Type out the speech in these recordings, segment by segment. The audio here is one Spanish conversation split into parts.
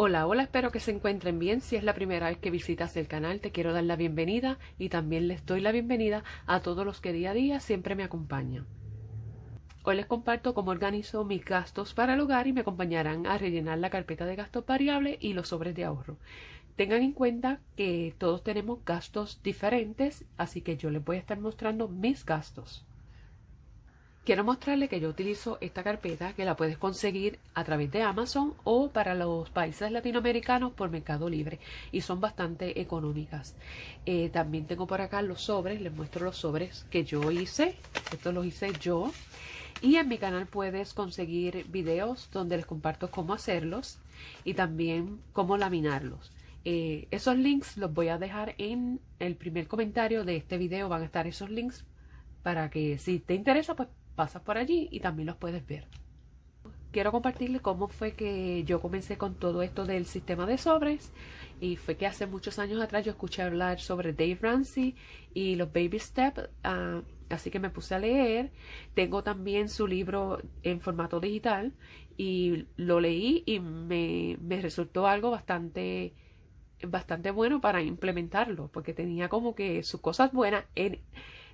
Hola, hola, espero que se encuentren bien. Si es la primera vez que visitas el canal, te quiero dar la bienvenida y también les doy la bienvenida a todos los que día a día siempre me acompañan. Hoy les comparto cómo organizo mis gastos para el hogar y me acompañarán a rellenar la carpeta de gastos variables y los sobres de ahorro. Tengan en cuenta que todos tenemos gastos diferentes, así que yo les voy a estar mostrando mis gastos. Quiero mostrarles que yo utilizo esta carpeta que la puedes conseguir a través de Amazon o para los países latinoamericanos por Mercado Libre y son bastante económicas. También tengo por acá los sobres, les muestro los sobres que yo hice. Estos los hice yo. Y en mi canal puedes conseguir videos donde les comparto cómo hacerlos y también cómo laminarlos. Esos links los voy a dejar en el primer comentario de este video. Van a estar esos links para que si te interesa, pues pasas por allí y también los puedes ver. Quiero compartirles cómo fue que yo comencé con todo esto del sistema de sobres, y fue que hace muchos años atrás yo escuché hablar sobre Dave Ramsey y los Baby Steps, así que me puse a leer. Tengo también su libro en formato digital y lo leí y me resultó algo bastante bueno para implementarlo, porque tenía como que sus cosas buenas.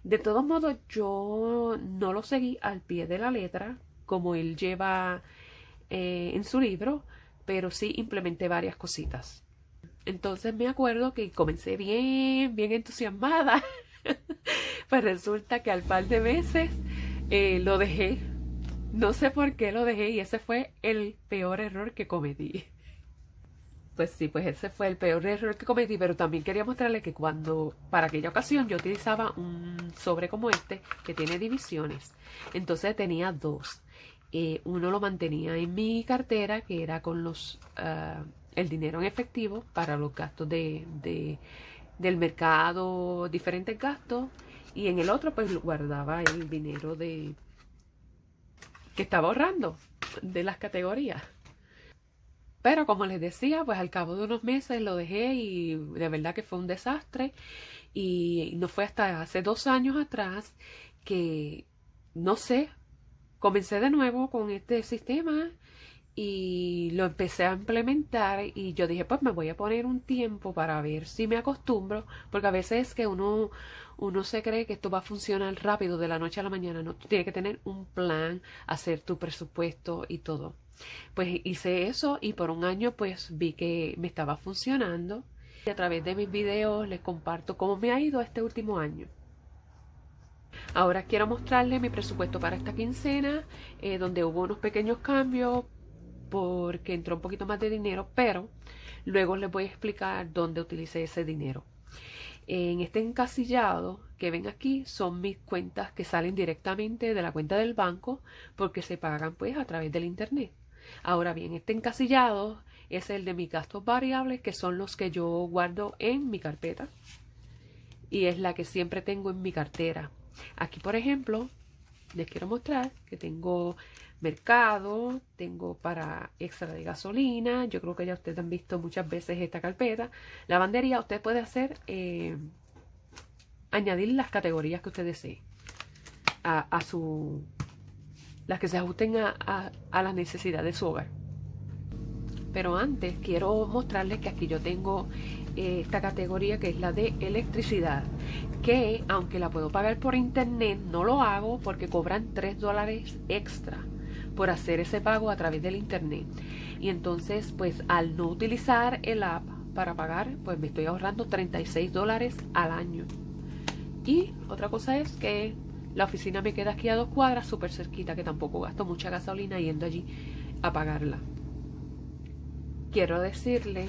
De todos modos, yo no lo seguí al pie de la letra como él lleva en su libro, pero sí implementé varias cositas. Entonces me acuerdo que comencé bien entusiasmada. Pues resulta que al par de meses lo dejé. No sé por qué lo dejé y ese fue el peor error que cometí. Pues sí, pues ese fue el peor error que cometí, pero también quería mostrarles que para aquella ocasión yo utilizaba un sobre como este, que tiene divisiones. Entonces tenía dos. Uno lo mantenía en mi cartera, que era con el dinero en efectivo para los gastos del mercado, diferentes gastos. Y en el otro pues guardaba el dinero que estaba ahorrando de las categorías. Pero como les decía, pues al cabo de unos meses lo dejé y de verdad que fue un desastre. Y no fue hasta hace 2 años atrás que, no sé, comencé de nuevo con este sistema y lo empecé a implementar. Y yo dije, pues me voy a poner un tiempo para ver si me acostumbro, porque a veces es que uno se cree que esto va a funcionar rápido de la noche a la mañana. No, tú tienes que tener un plan, hacer tu presupuesto y todo. Pues hice eso y por un año pues vi que me estaba funcionando. Y a través de mis videos les comparto cómo me ha ido este último año. Ahora quiero mostrarles mi presupuesto para esta quincena, donde hubo unos pequeños cambios porque entró un poquito más de dinero, pero luego les voy a explicar dónde utilicé ese dinero. En este encasillado que ven aquí son mis cuentas que salen directamente de la cuenta del banco porque se pagan pues a través del internet. Ahora bien, este encasillado es el de mis gastos variables, que son los que yo guardo en mi carpeta y es la que siempre tengo en mi cartera. Aquí, por ejemplo, les quiero mostrar que tengo mercado, tengo para extra de gasolina. Yo creo que ya ustedes han visto muchas veces esta carpeta. Lavandería, usted puede hacer añadir las categorías que usted desee las que se ajusten a las necesidades de su hogar. Pero antes quiero mostrarles que aquí yo tengo esta categoría, que es la de electricidad, que aunque la puedo pagar por internet, no lo hago porque cobran $3 extra por hacer ese pago a través del internet. Y entonces pues al no utilizar el app para pagar, pues me estoy ahorrando $36 al año. Y otra cosa es que la oficina me queda aquí a 2 cuadras, súper cerquita, que tampoco gasto mucha gasolina yendo allí a pagarla. Quiero decirle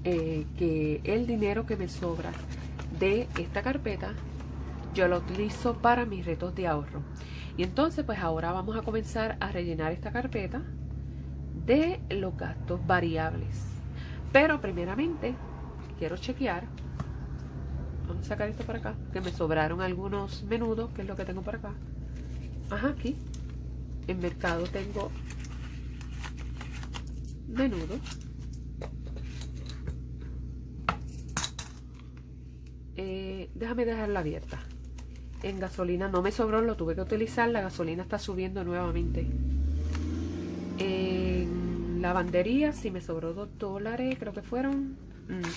que el dinero que me sobra de esta carpeta yo lo utilizo para mis retos de ahorro. Y entonces pues ahora vamos a comenzar a rellenar esta carpeta de los gastos variables. Pero primeramente quiero chequear. Vamos a sacar esto por acá, que me sobraron algunos menudos, que es lo que tengo por acá. Ajá, aquí en mercado tengo menudo. Déjame dejarla abierta. En gasolina no me sobró, lo tuve que utilizar. La gasolina está subiendo nuevamente. En lavandería sí me sobró $2, creo que fueron,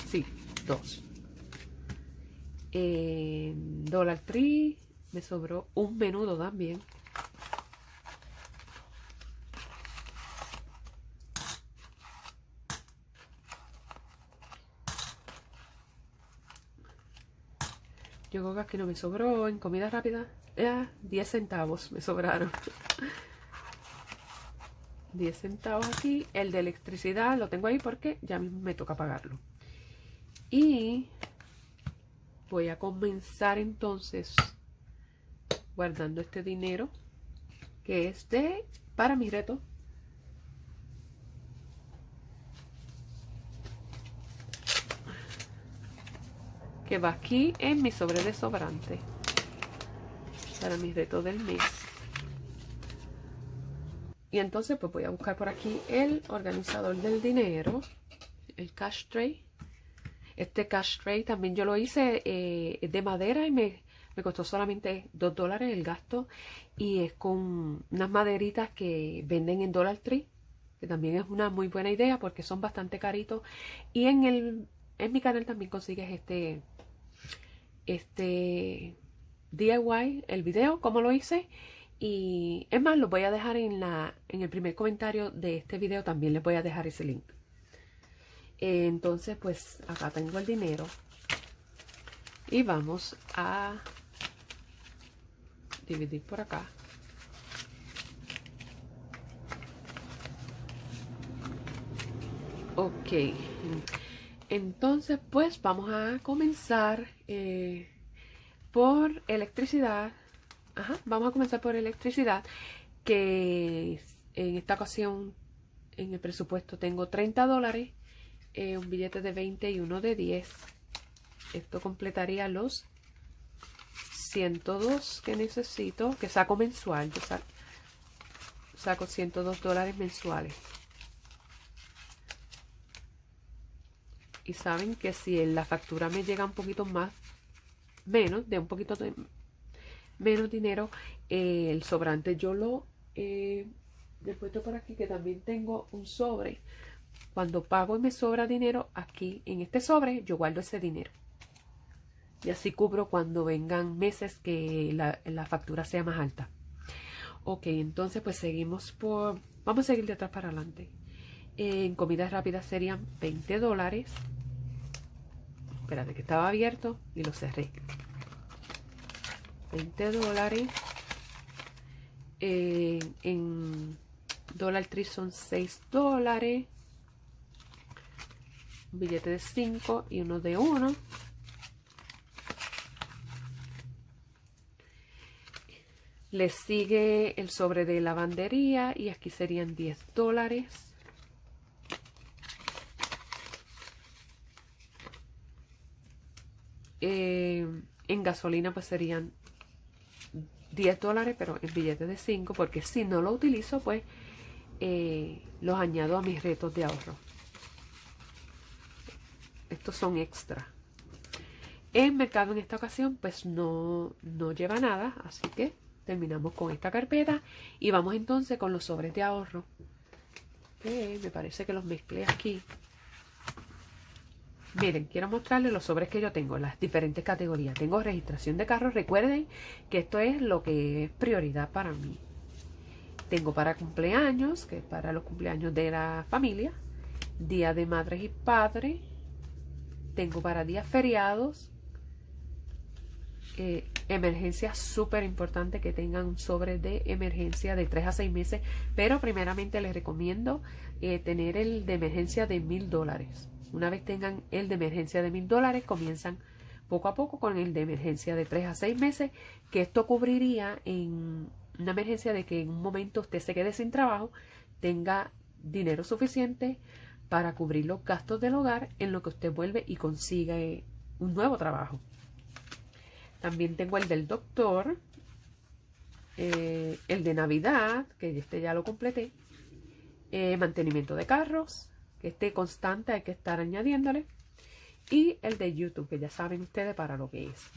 sí, 2. En Dollar Tree me sobró un menudo también. Yo creo que aquí no me sobró. En comida rápida, 10 centavos me sobraron. 10 centavos aquí. El de electricidad lo tengo ahí porque ya mismo me toca pagarlo. Y voy a comenzar entonces guardando este dinero que es para mi reto. Que va aquí en mi sobre de sobrante para mi reto del mes. Y entonces pues voy a buscar por aquí el organizador del dinero, el cash tray. Este cash tray también yo lo hice de madera y me costó solamente $2 el gasto, y es con unas maderitas que venden en Dollar Tree, que también es una muy buena idea porque son bastante caritos. Y en mi canal también consigues este DIY, el video, cómo lo hice. Y es más, lo voy a dejar en el primer comentario de este video, también les voy a dejar ese link. Entonces pues acá tengo el dinero y vamos a dividir por acá. Ok, entonces pues vamos a comenzar por electricidad. Vamos a comenzar por electricidad, que en esta ocasión en el presupuesto tengo $30, un billete de 20 y uno de 10. Esto completaría los 102 que necesito, que saco mensual. Yo saco $102 mensuales. Y saben que si en la factura me llega un poquito menos dinero, el sobrante yo lo he puesto por aquí, que también tengo un sobre. Cuando pago y me sobra dinero, aquí en este sobre yo guardo ese dinero. Y así cubro cuando vengan meses que la factura sea más alta. Ok, entonces pues seguimos vamos a seguir de atrás para adelante. En comidas rápidas serían $20. Espérate, que estaba abierto y lo cerré. $20. En Dollar Tree son $6. Un billete de 5 y uno de 1. Le sigue el sobre de lavandería y aquí serían $10. En gasolina pues serían $10, pero en billetes de 5, porque si no lo utilizo pues los añado a mis retos de ahorro. Estos son extra. En mercado en esta ocasión pues no lleva nada, así que terminamos con esta carpeta y vamos entonces con los sobres de ahorro, que me parece que los mezclé aquí. Miren, quiero mostrarles los sobres que yo tengo, las diferentes categorías. Tengo registración de carros. Recuerden que esto es lo que es prioridad para mí. Tengo para cumpleaños, que es para los cumpleaños de la familia. Día de madres y padres. Tengo para días feriados. Emergencias, súper importante que tengan un sobre de emergencia de 3 a 6 meses. Pero primeramente les recomiendo tener el de emergencia de $1000. Una vez tengan el de emergencia de $1000, comienzan poco a poco con el de emergencia de 3 a 6 meses, que esto cubriría en una emergencia de que en un momento usted se quede sin trabajo, tenga dinero suficiente para cubrir los gastos del hogar en lo que usted vuelve y consiga un nuevo trabajo. También tengo el del doctor, el de Navidad, que este ya lo completé, mantenimiento de carros, que esté constante, hay que estar añadiéndole, y el de YouTube, que ya saben ustedes para lo que es.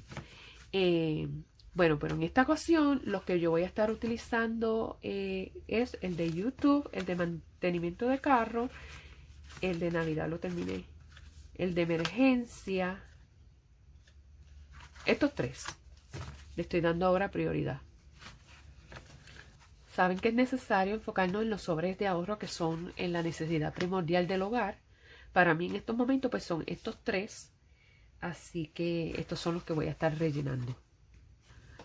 Bueno, pero en esta ocasión lo que yo voy a estar utilizando es el de YouTube, el de mantenimiento de carro, el de Navidad lo terminé, el de emergencia. Estos tres le estoy dando ahora prioridad. Saben que es necesario enfocarnos en los sobres de ahorro que son en la necesidad primordial del hogar. Para mí en estos momentos pues son estos tres, así que estos son los que voy a estar rellenando.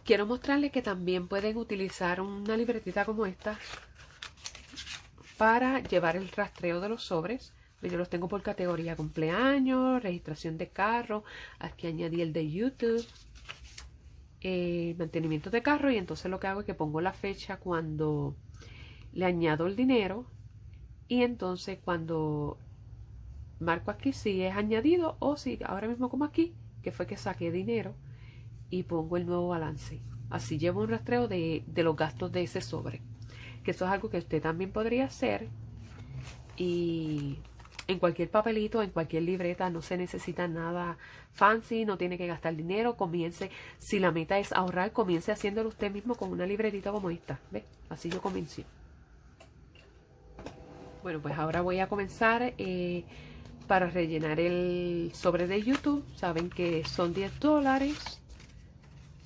Quiero mostrarles que también pueden utilizar una libretita como esta para llevar el rastreo de los sobres. Yo los tengo por categoría: cumpleaños, registración de carro, aquí añadí el de YouTube, mantenimiento de carro, y entonces lo que hago es que pongo la fecha cuando le añado el dinero y entonces cuando marco aquí si es añadido o si ahora mismo como aquí que fue que saqué dinero y pongo el nuevo balance. Así llevo un rastreo de los gastos de ese sobre, que eso es algo que usted también podría hacer, y en cualquier papelito, en cualquier libreta, no se necesita nada fancy, no tiene que gastar dinero. Comience, si la meta es ahorrar, comience haciéndolo usted mismo con una libretita como esta. ¿Ve? Así yo comencé. Bueno, pues ahora voy a comenzar para rellenar el sobre de YouTube. Saben que son $10.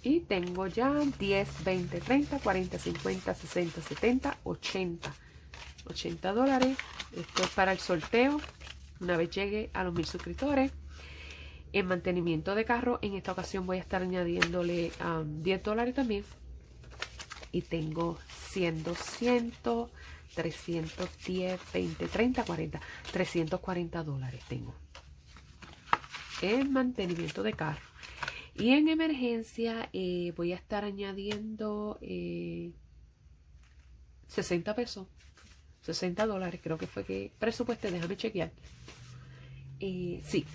Y tengo ya 10, 20, 30, 40, 50, 60, 70, 80. $80. Esto es para el sorteo una vez llegue a los 1000 suscriptores. En mantenimiento de carro, en esta ocasión voy a estar añadiéndole $10 también. Y tengo 100, 200, 310, 20, 30, 40, $340 tengo en mantenimiento de carro. Y en emergencia voy a estar añadiendo 60 pesos. $60 creo que fue que presupuesté, déjame chequear. Sí,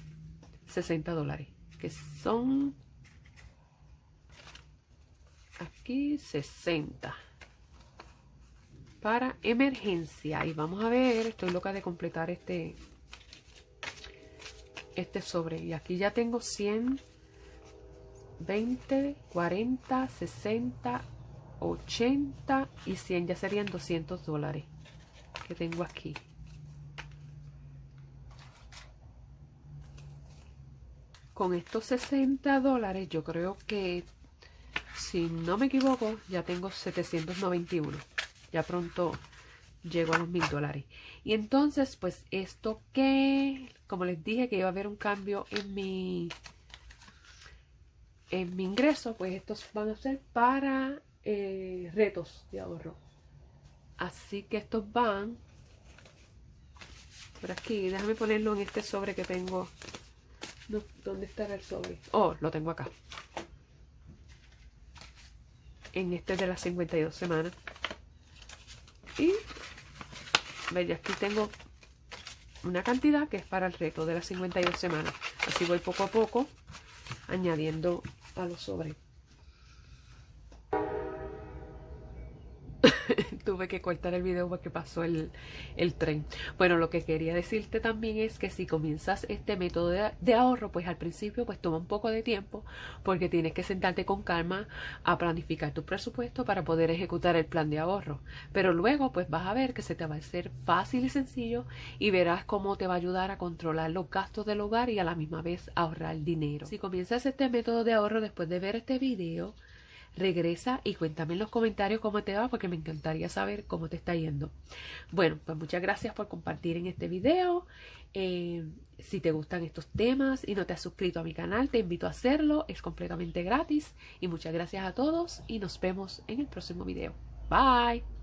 $60, que son aquí 60 para emergencia. Y vamos a ver, estoy loca de completar este sobre, y aquí ya tengo 100, 20, 40, 60, 80 y 100, ya serían $200 que tengo aquí. Con estos $60 yo creo que, si no me equivoco, ya tengo 791. Ya pronto llego a los $1000. Y entonces pues esto, que como les dije que iba a haber un cambio en mi ingreso, pues estos van a ser para retos de ahorro. Así que estos van por aquí. Déjame ponerlo en este sobre que tengo. No, ¿dónde está el sobre? Oh, lo tengo acá. En este de las 52 semanas. Y veis, aquí tengo una cantidad que es para el reto de las 52 semanas. Así voy poco a poco añadiendo a los sobres. Tuve que cortar el video porque pasó el tren. Bueno, lo que quería decirte también es que si comienzas este método de ahorro, pues al principio pues toma un poco de tiempo, porque tienes que sentarte con calma a planificar tu presupuesto para poder ejecutar el plan de ahorro. Pero luego pues vas a ver que se te va a hacer fácil y sencillo, y verás cómo te va a ayudar a controlar los gastos del hogar y a la misma vez ahorrar dinero. Si comienzas este método de ahorro después de ver este video, regresa y cuéntame en los comentarios cómo te va, porque me encantaría saber cómo te está yendo. Bueno, pues muchas gracias por compartir en este video. Si te gustan estos temas y no te has suscrito a mi canal, te invito a hacerlo. Es completamente gratis. Y muchas gracias a todos y nos vemos en el próximo video. Bye.